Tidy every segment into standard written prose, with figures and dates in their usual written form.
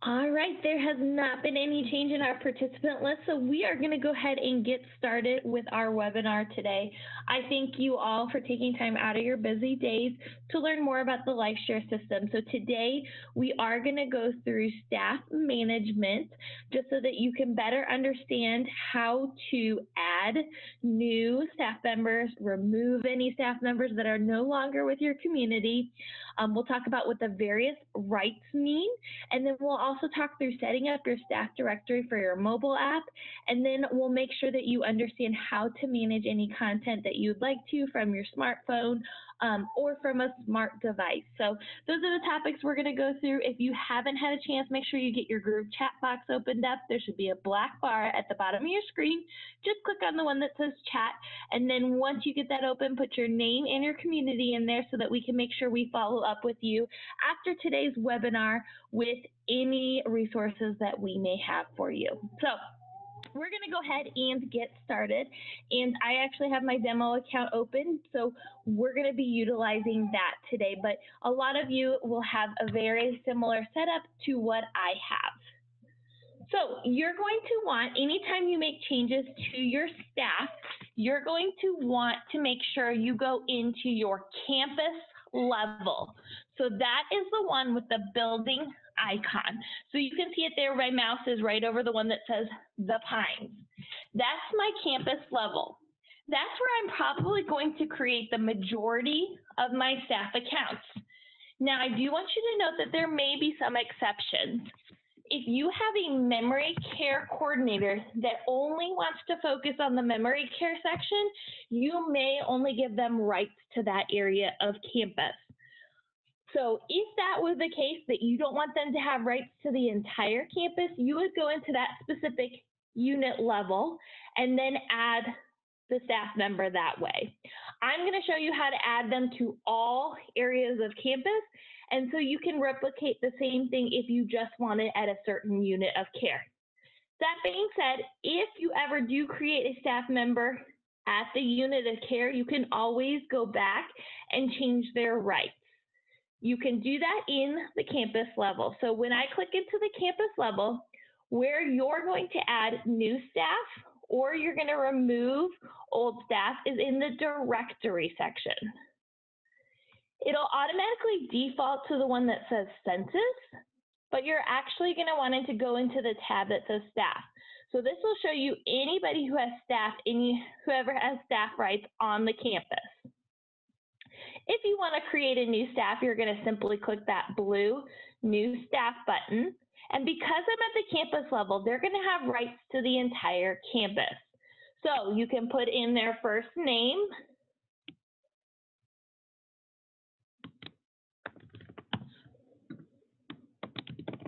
All right, there has not been any change in our participant list, so we are going to go ahead and get started with our webinar today. I thank you all for taking time out of your busy days to learn more about the LifeShare system. So today we are going to go through staff management just so that you can better understand how to add new staff members, remove any staff members that are no longer with your community. We'll talk about what the various rights mean, and then we'll also talk through setting up your staff directory for your mobile app, and then we'll make sure that you understand how to manage any content that you'd like to from your smartphone or from a smart device. So those are the topics we're going to go through. If you haven't had a chance, make sure you get your group chat box opened up. There should be a black bar at the bottom of your screen. Just click on the one that says chat, and then once you get that open, put your name and your community in there so that we can make sure we follow up with you after today's webinar with any resources that we may have for you. So we're going to go ahead and get started, and I actually have my demo account open, so we're going to be utilizing that today, but a lot of you will have a very similar setup to what I have. So you're going to want, anytime you make changes to your staff, you're going to want to make sure you go into your campus level. So that is the one with the building icon. So you can see it there. My mouse is right over the one that says The Pines. That's my campus level. That's where I'm probably going to create the majority of my staff accounts. Now, I do want you to note that there may be some exceptions. If you have a memory care coordinator that only wants to focus on the memory care section, you may only give them rights to that area of campus. So if that was the case, that you don't want them to have rights to the entire campus, you would go into that specific unit level and then add the staff member that way. I'm going to show you how to add them to all areas of campus, and so you can replicate the same thing if you just want it at a certain unit of care. That being said, if you ever do create a staff member at the unit of care, you can always go back and change their rights. You can do that in the campus level. So when I click into the campus level, where you're going to add new staff or you're going to remove old staff is in the directory section. It'll automatically default to the one that says census, but you're actually going to want it to go into the tab that says staff. So this will show you anybody who has staff, whoever has staff rights on the campus. If you want to create a new staff, you're going to simply click that blue New Staff button. And because I'm at the campus level, they're going to have rights to the entire campus. So you can put in their first name,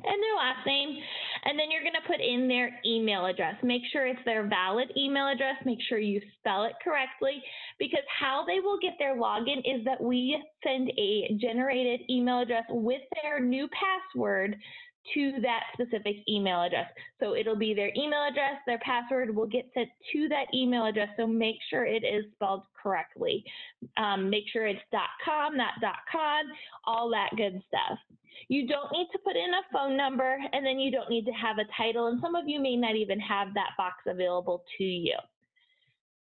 and their last name, and then you're going to put in their email address. Make sure it's their valid email address. Make sure you spell it correctly, because how they will get their login is that we send a generated email address with their new password to that specific email address. So it'll be their email address, their password will get sent to that email address, so make sure it is spelled correctly. Make sure it's .com, not .con, all that good stuff. You don't need to put in a phone number, and then you don't need to have a title, and some of you may not even have that box available to you.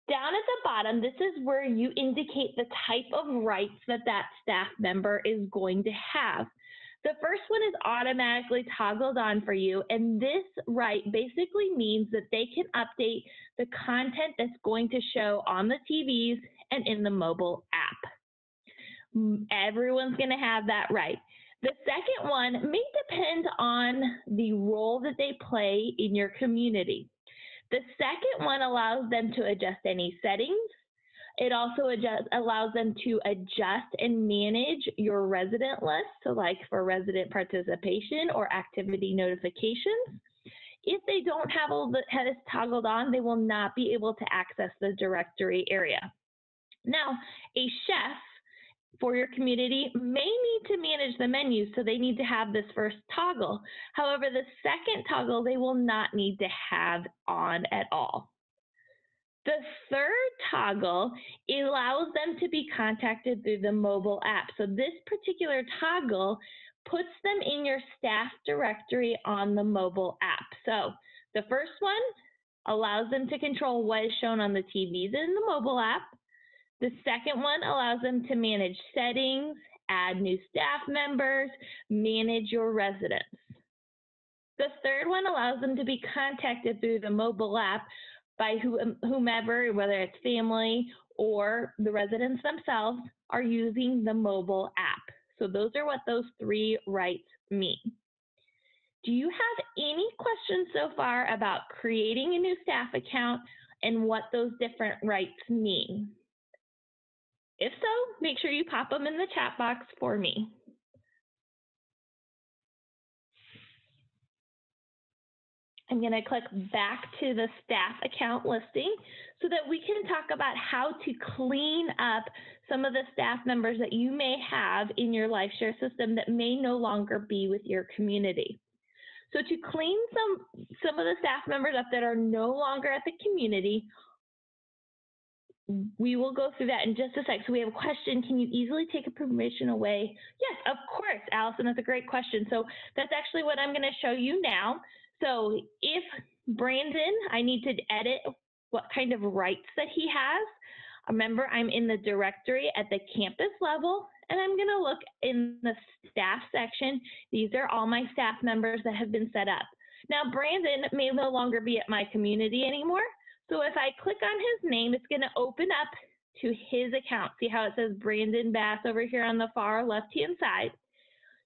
Down at the bottom, this is where you indicate the type of rights that that staff member is going to have. The first one is automatically toggled on for you, and this right basically means that they can update the content that's going to show on the TVs and in the mobile app. Everyone's going to have that right. The second one may depend on the role that they play in your community. The second one allows them to adjust any settings. It also allows them to adjust and manage your resident list, so like for resident participation or activity notifications. If they don't have all the this toggled on, they will not be able to access the directory area. Now, a chef for your community may need to manage the menu, so they need to have this first toggle. However, the second toggle they will not need to have on at all. The third toggle allows them to be contacted through the mobile app. So this particular toggle puts them in your staff directory on the mobile app. So the first one allows them to control what is shown on the TVs in the mobile app. The second one allows them to manage settings, add new staff members, manage your residents. The third one allows them to be contacted through the mobile app by whomever, whether it's family or the residents themselves, are using the mobile app. So those are what those 3 rights mean. Do you have any questions so far about creating a new staff account and what those different rights mean? If so, make sure you pop them in the chat box for me. I'm going to click back to the staff account listing so that we can talk about how to clean up some of the staff members that you may have in your LifeShare system that may no longer be with your community. So to clean some of the staff members up that are no longer at the community, we will go through that in just a sec. So we have a question, can you easily take a permission away? Yes, of course, Allison, that's a great question. So that's actually what I'm going to show you now. So if Brandon, I need to edit what kind of rights that he has. Remember, I'm in the directory at the campus level, and I'm going to look in the staff section. These are all my staff members that have been set up. Now, Brandon may no longer be at my community anymore. So if I click on his name, it's going to open up to his account. See how it says Brandon Bass over here on the far left-hand side?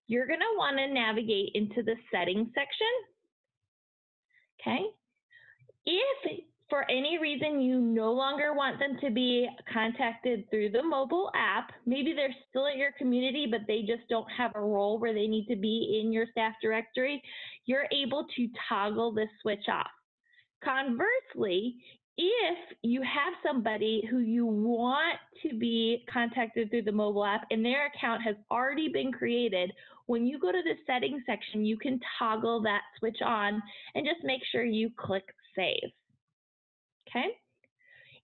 You're going to want to navigate into the settings section. Okay. If for any reason you no longer want them to be contacted through the mobile app, maybe they're still at your community, but they just don't have a role where they need to be in your staff directory, you're able to toggle this switch off. Conversely, if you have somebody who you want to be contacted through the mobile app and their account has already been created, when you go to the settings section, you can toggle that switch on and just make sure you click save. Okay?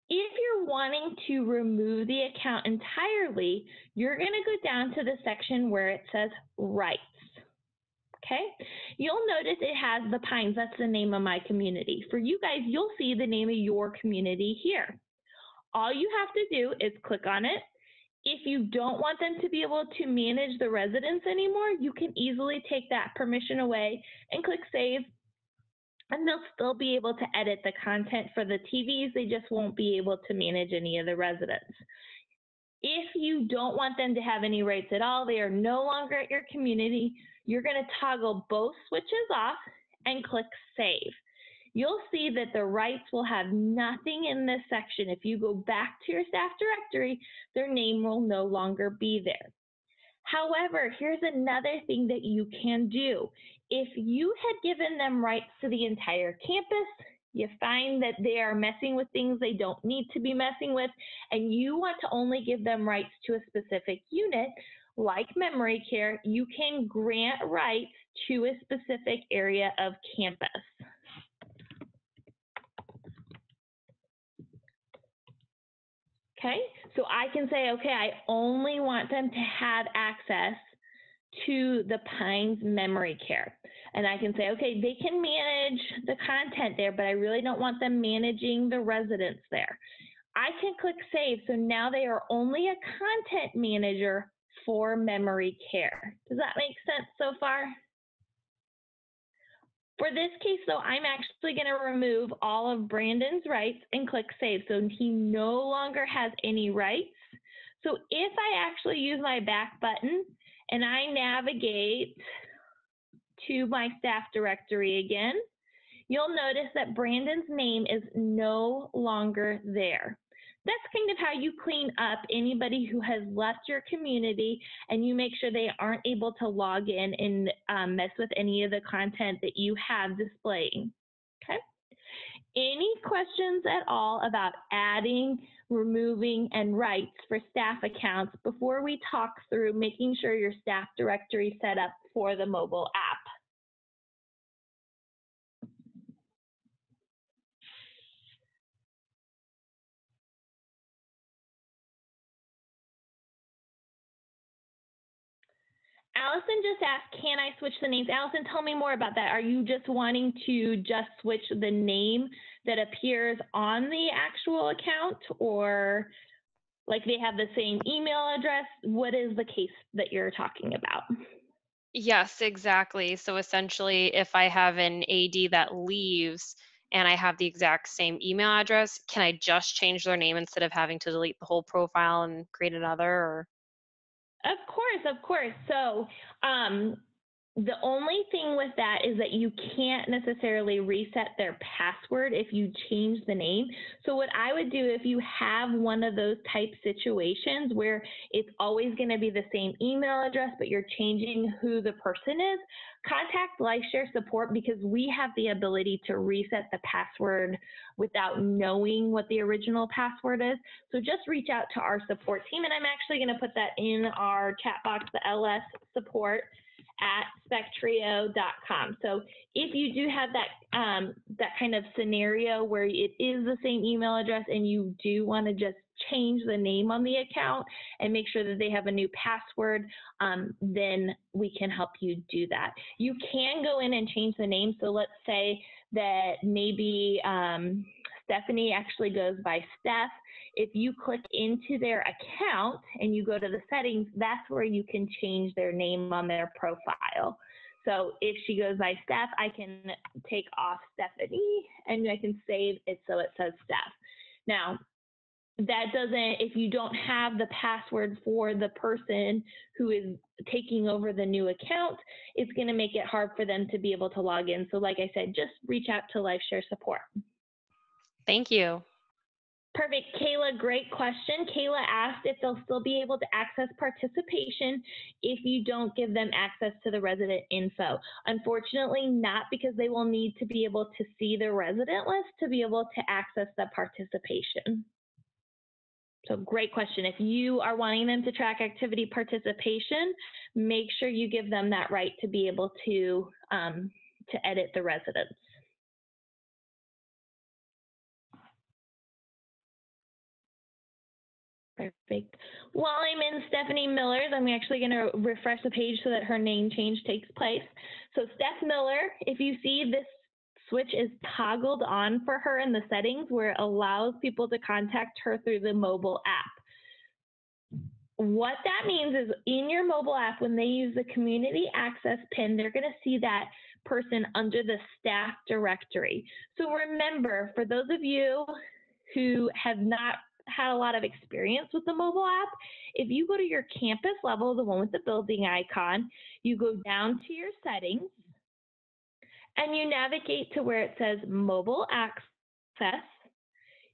If you're wanting to remove the account entirely, you're going to go down to the section where it says rights. Okay, you'll notice it has the Pines. That's the name of my community. For you guys, you'll see the name of your community here. All you have to do is click on it. If you don't want them to be able to manage the residents anymore, you can easily take that permission away and click save, and they'll still be able to edit the content for the TVs. They just won't be able to manage any of the residents. If you don't want them to have any rights at all, they are no longer at your community, you're going to toggle both switches off and click save. You'll see that the rights will have nothing in this section. If you go back to your staff directory, their name will no longer be there. However, here's another thing that you can do. If you had given them rights to the entire campus, you find that they are messing with things they don't need to be messing with, and you want to only give them rights to a specific unit, like memory care, you can grant rights to a specific area of campus. Okay, so I can say, okay, I only want them to have access to the Pines memory care. And I can say, okay, they can manage the content there, but I really don't want them managing the residents there. I can click save, so now they are only a content manager for memory care. Does that make sense so far? For this case, though, I'm actually going to remove all of Brandon's rights and click save, so he no longer has any rights. So if I actually use my back button and I navigate to my staff directory again, you'll notice that Brandon's name is no longer there. That's kind of how you clean up anybody who has left your community, and you make sure they aren't able to log in and mess with any of the content that you have displaying. Okay? Any questions at all about adding, removing, and rights for staff accounts before we talk through making sure your staff directory is set up for the mobile app? Allison just asked, can I switch the names? Allison, tell me more about that. Are you just wanting to just switch the name that appears on the actual account, or like they have the same email address? What is the case that you're talking about? Yes, exactly. So essentially, if I have an AD that leaves and I have the exact same email address, can I just change their name instead of having to delete the whole profile and create another? Or Of course, of course. So the only thing with that is that you can't necessarily reset their password if you change the name. So what I would do, if you have one of those type situations where it's always going to be the same email address, but you're changing who the person is, contact LifeShare support, because we have the ability to reset the password without knowing what the original password is. So just reach out to our support team, and I'm actually going to put that in our chat box, the LS support at spectrio.com. So if you do have that kind of scenario where it is the same email address and you do want to just change the name on the account and make sure that they have a new password, then we can help you do that. You can go in and change the name. So let's say that maybe Stephanie actually goes by Steph. If you click into their account and you go to the settings, that's where you can change their name on their profile. So if she goes by Steph, I can take off Stephanie and I can save it so it says Steph. Now, that doesn't, if you don't have the password for the person who is taking over the new account, it's going to make it hard for them to be able to log in. So like I said, just reach out to LifeShare support. thank you. Perfect. Kayla, great question. Kayla asked if they'll still be able to access participation if you don't give them access to the resident info. Unfortunately, not, because they will need to be able to see the resident list to be able to access the participation. So great question. If you are wanting them to track activity participation, make sure you give them that right to be able to edit the residents. Perfect. While I'm in Stephanie Miller's, I'm actually going to refresh the page so that her name change takes place. So Steph Miller, if you see this switch is toggled on for her in the settings where it allows people to contact her through the mobile app. What that means is in your mobile app, when they use the community access pin, they're going to see that person under the staff directory. So remember, for those of you who have not had a lot of experience with the mobile app, if you go to your campus level, the one with the building icon, you go down to your settings and you navigate to where it says mobile access.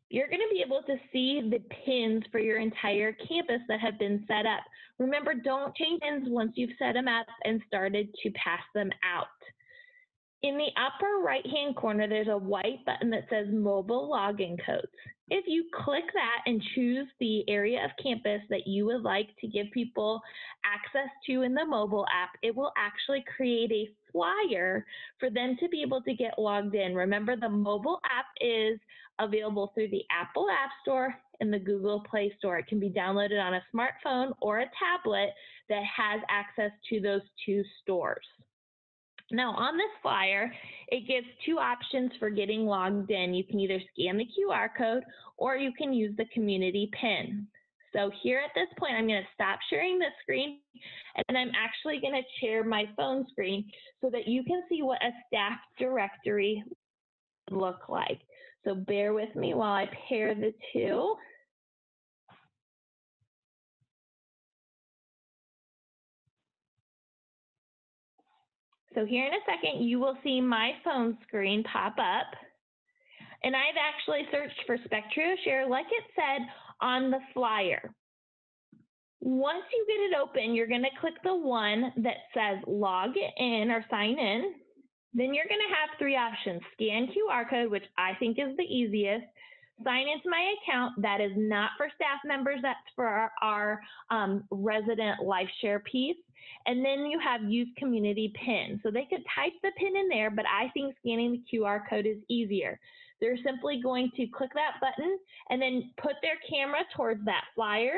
You're going to be able to see the pins for your entire campus that have been set up. Remember, don't change pins once you've set them up and started to pass them out. In the upper right-hand corner, there's a white button that says mobile login codes. If you click that and choose the area of campus that you would like to give people access to in the mobile app, it will actually create a flyer for them to be able to get logged in. Remember, the mobile app is available through the Apple App Store and the Google Play Store. It can be downloaded on a smartphone or a tablet that has access to those two stores. Now, on this flyer, it gives two options for getting logged in. You can either scan the QR code or you can use the community pin. So here at this point, I'm going to stop sharing this screen, and I'm actually going to share my phone screen so that you can see what a staff directory would look like. So bear with me while I pair the two. So here in a second, you will see my phone screen pop up. And I've actually searched for Spectrio Share like it said on the flyer. Once you get it open, you're going to click the one that says log in or sign in. Then you're going to have three options: scan QR code, which I think is the easiest; sign into my account, that is not for staff members, that's for our resident LifeShare piece. And then you have use community pin. So they could type the pin in there, but I think scanning the QR code is easier. They're simply going to click that button and then put their camera towards that flyer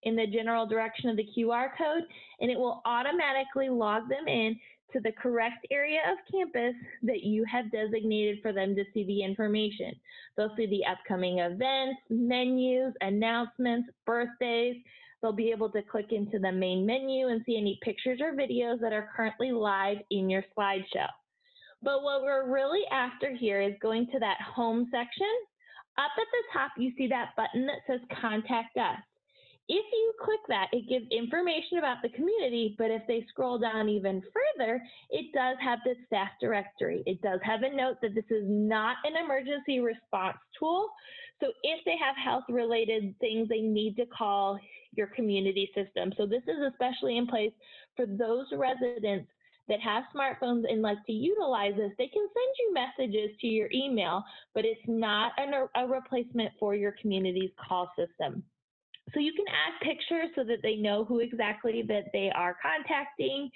in the general direction of the QR code, and it will automatically log them in to the correct area of campus that you have designated for them to see the information. They'll see the upcoming events, menus, announcements, birthdays. They'll be able to click into the main menu and see any pictures or videos that are currently live in your slideshow. But what we're really after here is going to that home section. Up at the top, you see that button that says Contact Us. If you click that, it gives information about the community, but if they scroll down even further, it does have the staff directory. It does have a note that this is not an emergency response tool. So if they have health-related things, they need to call your community system. So this is especially in place for those residents that have smartphones and like to utilize this. They can send you messages to your email, but it's not a replacement for your community's call system. So you can add pictures so that they know who exactly that they are contacting.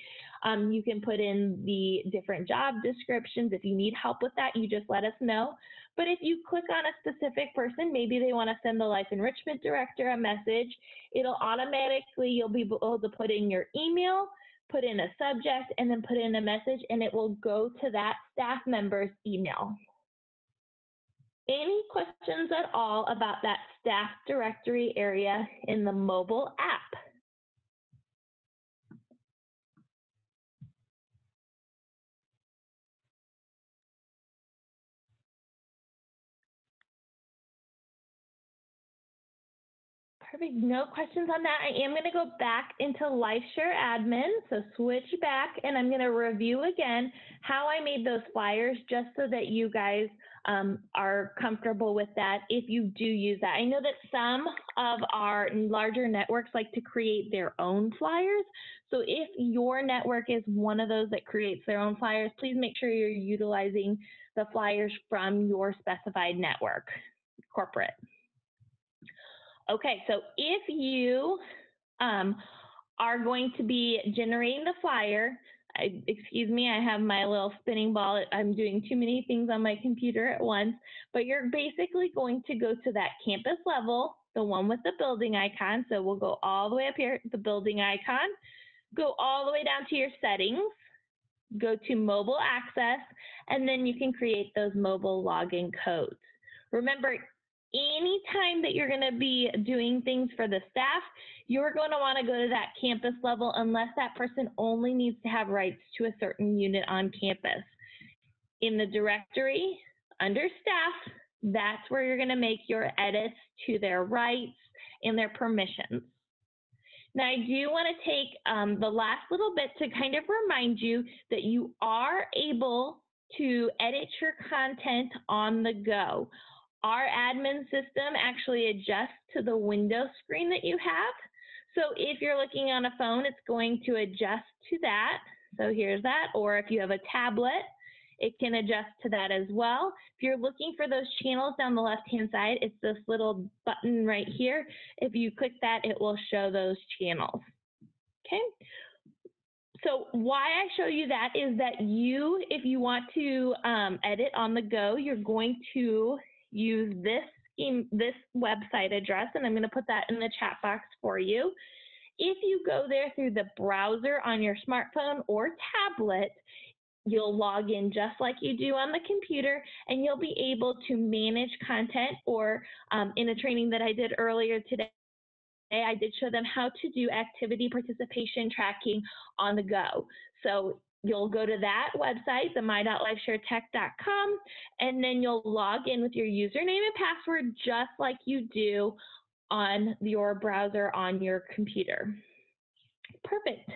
You can put in the different job descriptions. If you need help with that, you just let us know. But if you click on a specific person, maybe they want to send the Life Enrichment Director a message, it'll automatically, you'll be able to put in your email, put in a subject, and then put in a message, and it will go to that staff member's email. Any questions at all about that staff directory area in the mobile app? Perfect, no questions on that. I am gonna go back into LifeShare admin, so switch back, and I'm gonna review again how I made those flyers just so that you guys are comfortable with that if you do use that. I know that some of our larger networks like to create their own flyers. So if your network is one of those that creates their own flyers, please make sure you're utilizing the flyers from your specified network, corporate. Okay, so if you are going to be generating the flyer, excuse me, I have my little spinning ball. I'm doing too many things on my computer at once, but you're basically going to go to that campus level, the one with the building icon. So we'll go all the way up here, the building icon, go all the way down to your settings, go to mobile access, and then you can create those mobile login codes. Remember, anytime that you're going to be doing things for the staff, you're going to want to go to that campus level unless that person only needs to have rights to a certain unit on campus. In the directory, under staff, that's where you're going to make your edits to their rights and their permissions. Now, I do want to take the last little bit to kind of remind you that you are able to edit your content on the go. Our admin system actually adjusts to the window screen that you have. So if you're looking on a phone, it's going to adjust to that. So here's that. Or if you have a tablet, it can adjust to that as well. If you're looking for those channels down the left-hand side, it's this little button right here. If you click that, it will show those channels. Okay. So why I show you that is that you, if you want to edit on the go, you're going to use this website address, and I'm going to put that in the chat box for you. If you go there through the browser on your smartphone or tablet, you'll log in just like you do on the computer, and you'll be able to manage content, or in a training that I did earlier today, I did show them how to do activity participation tracking on the go. So you'll go to that website, the my.lifesharetech.com, and then you'll log in with your username and password just like you do on your browser on your computer. Perfect.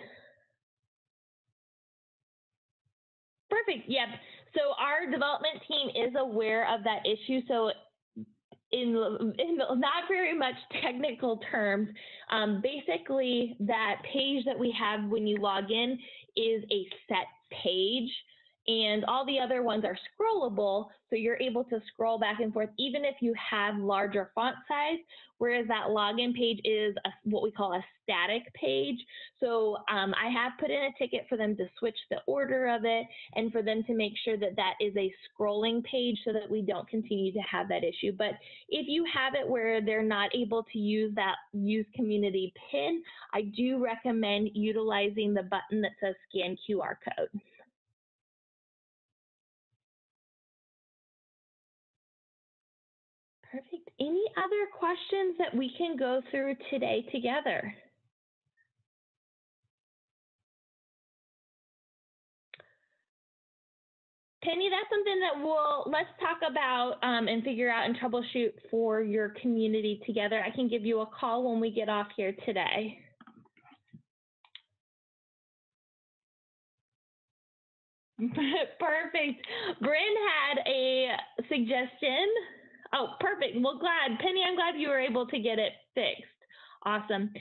Perfect, yep. So our development team is aware of that issue. So in not very much technical terms, basically that page that we have when you log in is a set page. and all the other ones are scrollable, so you're able to scroll back and forth even if you have larger font size, whereas that login page is what we call a static page. So I have put in a ticket for them to switch the order of it and for them to make sure that that is a scrolling page so that we don't continue to have that issue. But if you have it where they're not able to use that use community pin, I do recommend utilizing the button that says scan QR code. Perfect. Any other questions that we can go through today together? Penny, that's something that let's talk about and figure out and troubleshoot for your community together. I can give you a call when we get off here today. Perfect. Bryn had a suggestion. Oh, perfect. Well, Penny, I'm glad you were able to get it fixed. Awesome.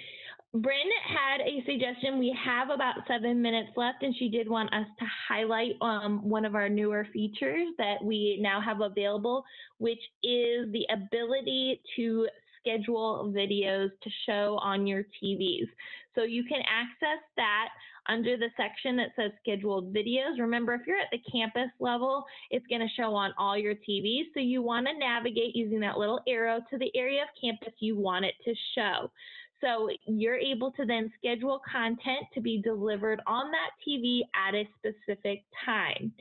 Bryn had a suggestion. We have about 7 minutes left, and she did want us to highlight one of our newer features that we now have available, which is the ability to schedule videos to show on your TVs. So you can access that under the section that says scheduled videos. Remember, if you're at the campus level, it's going to show on all your TVs. So you want to navigate using that little arrow to the area of campus you want it to show. So you're able to then schedule content to be delivered on that TV at a specific time.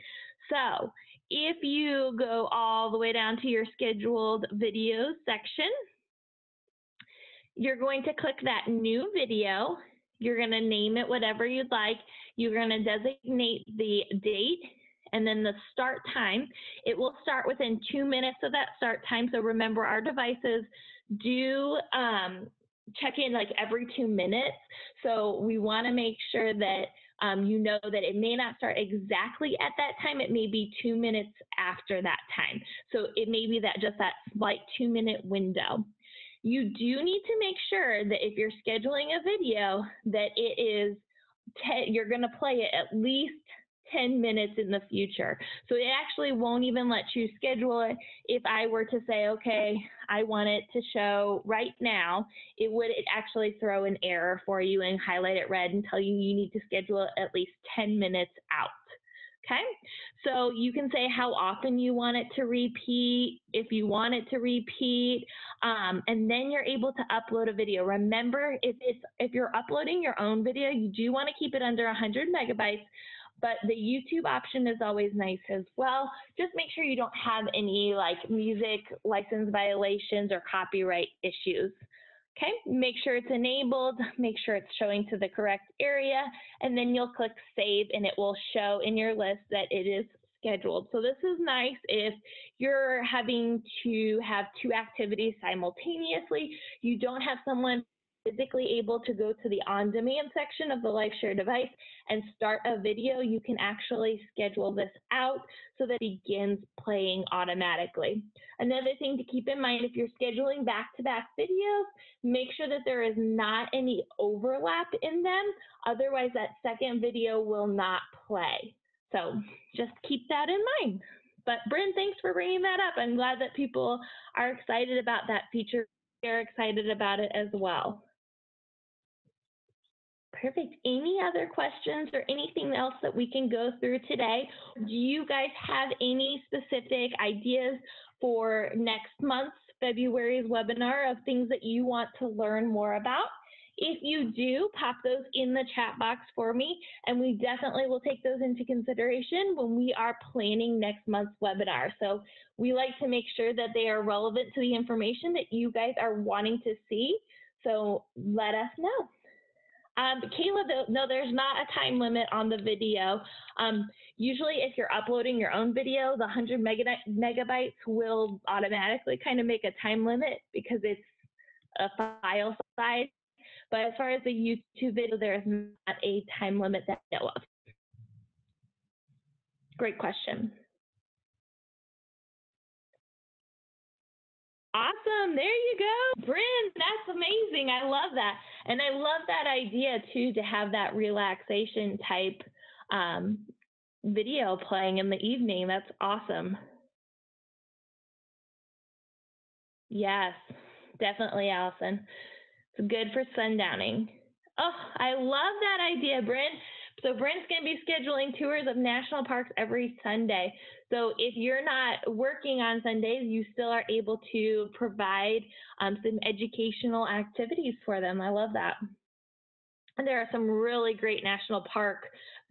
So if you go all the way down to your scheduled videos section, you're going to click that new video. You're going to name it whatever you'd like. You're going to designate the date and then the start time. It will start within 2 minutes of that start time. So remember, our devices do check in like every 2 minutes. So we want to make sure that you know that it may not start exactly at that time. It may be 2 minutes after that time. So it may be that just that slight 2 minute window. You do need to make sure that if you're scheduling a video that it is, you're going to play it at least 10 minutes in the future. So it actually won't even let you schedule it. If I were to say, okay, I want it to show right now, it would actually throw an error for you and highlight it red and tell you you need to schedule it at least 10 minutes out. Okay, so you can say how often you want it to repeat, if you want it to repeat, and then you're able to upload a video. Remember, if you're uploading your own video, you do want to keep it under 100 megabytes, but the YouTube option is always nice as well. Just make sure you don't have any like music license violations or copyright issues. Okay, make sure it's enabled, make sure it's showing to the correct area, and then you'll click save and it will show in your list that it is scheduled. So this is nice if you're having to have 2 activities simultaneously. You don't have someone physically able to go to the on-demand section of the LifeShare device and start a video. You can actually schedule this out so that it begins playing automatically. Another thing to keep in mind, if you're scheduling back-to-back videos, make sure that there is not any overlap in them. Otherwise, that second video will not play. So just keep that in mind. But Bryn, thanks for bringing that up. I'm glad that people are excited about that feature. They're excited about it as well. Perfect. Any other questions or anything else that we can go through today? Do you guys have any specific ideas for next month's February's webinar of things that you want to learn more about? If you do, pop those in the chat box for me, and we definitely will take those into consideration when we are planning next month's webinar. So we like to make sure that they are relevant to the information that you guys are wanting to see. So let us know. Kayla, no, there's not a time limit on the video. Usually if you're uploading your own video, the 100 megabytes will automatically kind of make a time limit because it's a file size. But as far as the YouTube video, there is not a time limit that I know of. Great question. Awesome, there you go. Bryn, that's amazing. I love that. And I love that idea too, to have that relaxation type video playing in the evening. That's awesome. Yes, definitely, Allison. It's good for sundowning. Oh, I love that idea, Bryn. So Bryn's going to be scheduling tours of national parks every Sunday. So if you're not working on Sundays, you still are able to provide some educational activities for them. I love that. And there are some really great national park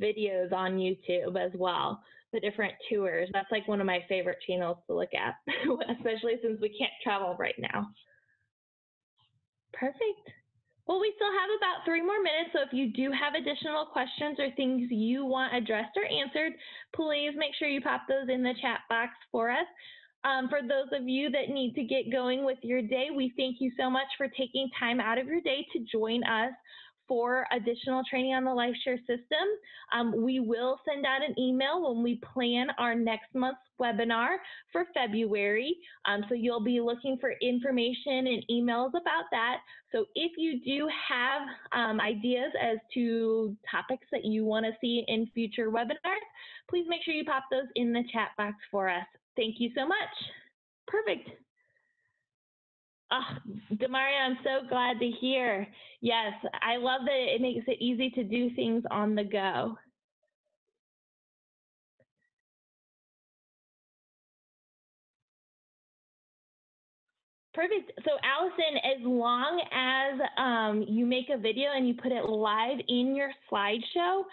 videos on YouTube as well, the different tours. That's like one of my favorite channels to look at, especially since we can't travel right now. Perfect. Well, we still have about 3 more minutes, so if you do have additional questions or things you want addressed or answered, please make sure you pop those in the chat box for us. For those of you that need to get going with your day, we thank you so much for taking time out of your day to join us for additional training on the LifeShare system. We will send out an email when we plan our next month's webinar for February. So you'll be looking for information and emails about that. So if you do have ideas as to topics that you want to see in future webinars, please make sure you pop those in the chat box for us. Thank you so much. Perfect. Oh, Demaria, I'm so glad to hear. Yes, I love that it makes it easy to do things on the go. Perfect. So Allison, as long as you make a video and you put it live in your slideshow,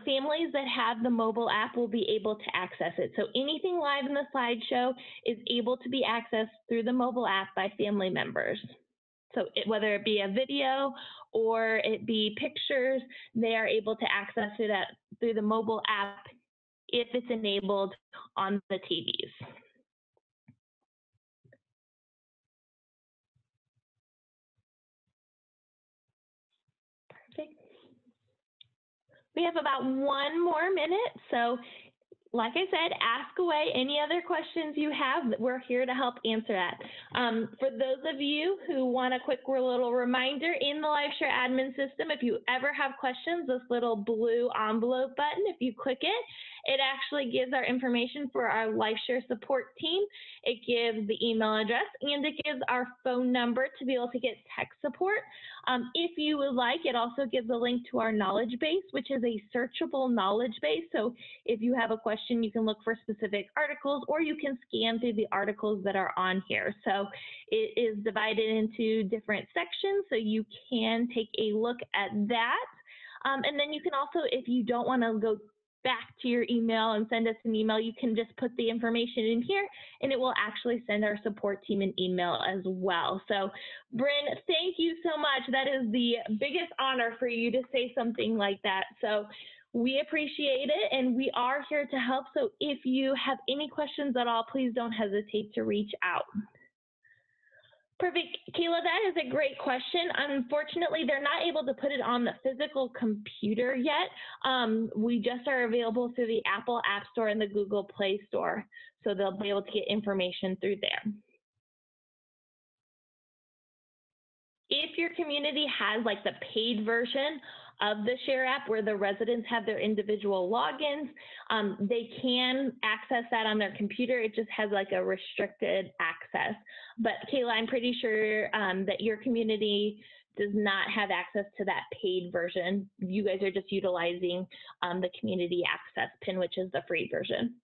families that have the mobile app will be able to access it. So anything live in the slideshow is able to be accessed through the mobile app by family members. So whether it be a video or it be pictures, they are able to access it through the mobile app if it's enabled on the TVs. Perfect. We have about 1 more minute, so like I said, ask away any other questions you have. We're here to help answer that. For those of you who want a quick little reminder, in the LifeShare admin system, if you ever have questions, this little blue envelope button, if you click it, it actually gives our information for our LifeShare support team. It gives the email address and it gives our phone number to be able to get tech support. If you would like, it also gives a link to our knowledge base, which is a searchable knowledge base. So if you have a question, you can look for specific articles or you can scan through the articles that are on here. So it is divided into different sections, so you can take a look at that. And then you can also, if you don't want to go back to your email and send us an email, you can just put the information in here and it will actually send our support team an email as well. So Bryn, thank you so much. That is the biggest honor for you to say something like that. So we appreciate it and we are here to help. So if you have any questions at all, please don't hesitate to reach out. Perfect. Kayla, that is a great question. Unfortunately, they're not able to put it on the physical computer yet. We just are available through the Apple App Store and the Google Play Store. So they'll be able to get information through there. If your community has like the paid version of the Share app where the residents have their individual logins, they can access that on their computer. It just has like a restricted access. But Kayla, I'm pretty sure that your community does not have access to that paid version. You guys are just utilizing the community access pin, which is the free version.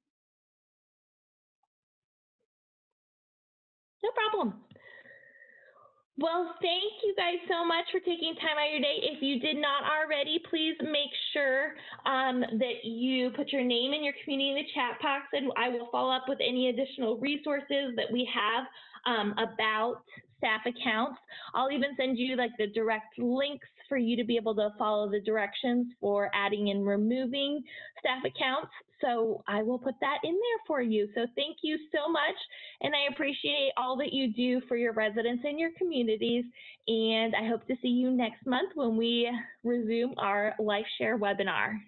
No problem. Well, thank you guys so much for taking time out of your day. If you did not already, please make sure that you put your name and your community in the chat box, and I will follow up with any additional resources that we have about staff accounts. I'll even send you like the direct links for you to be able to follow the directions for adding and removing staff accounts. So I will put that in there for you. So thank you so much. And I appreciate all that you do for your residents and your communities. And I hope to see you next month when we resume our LifeShare webinar.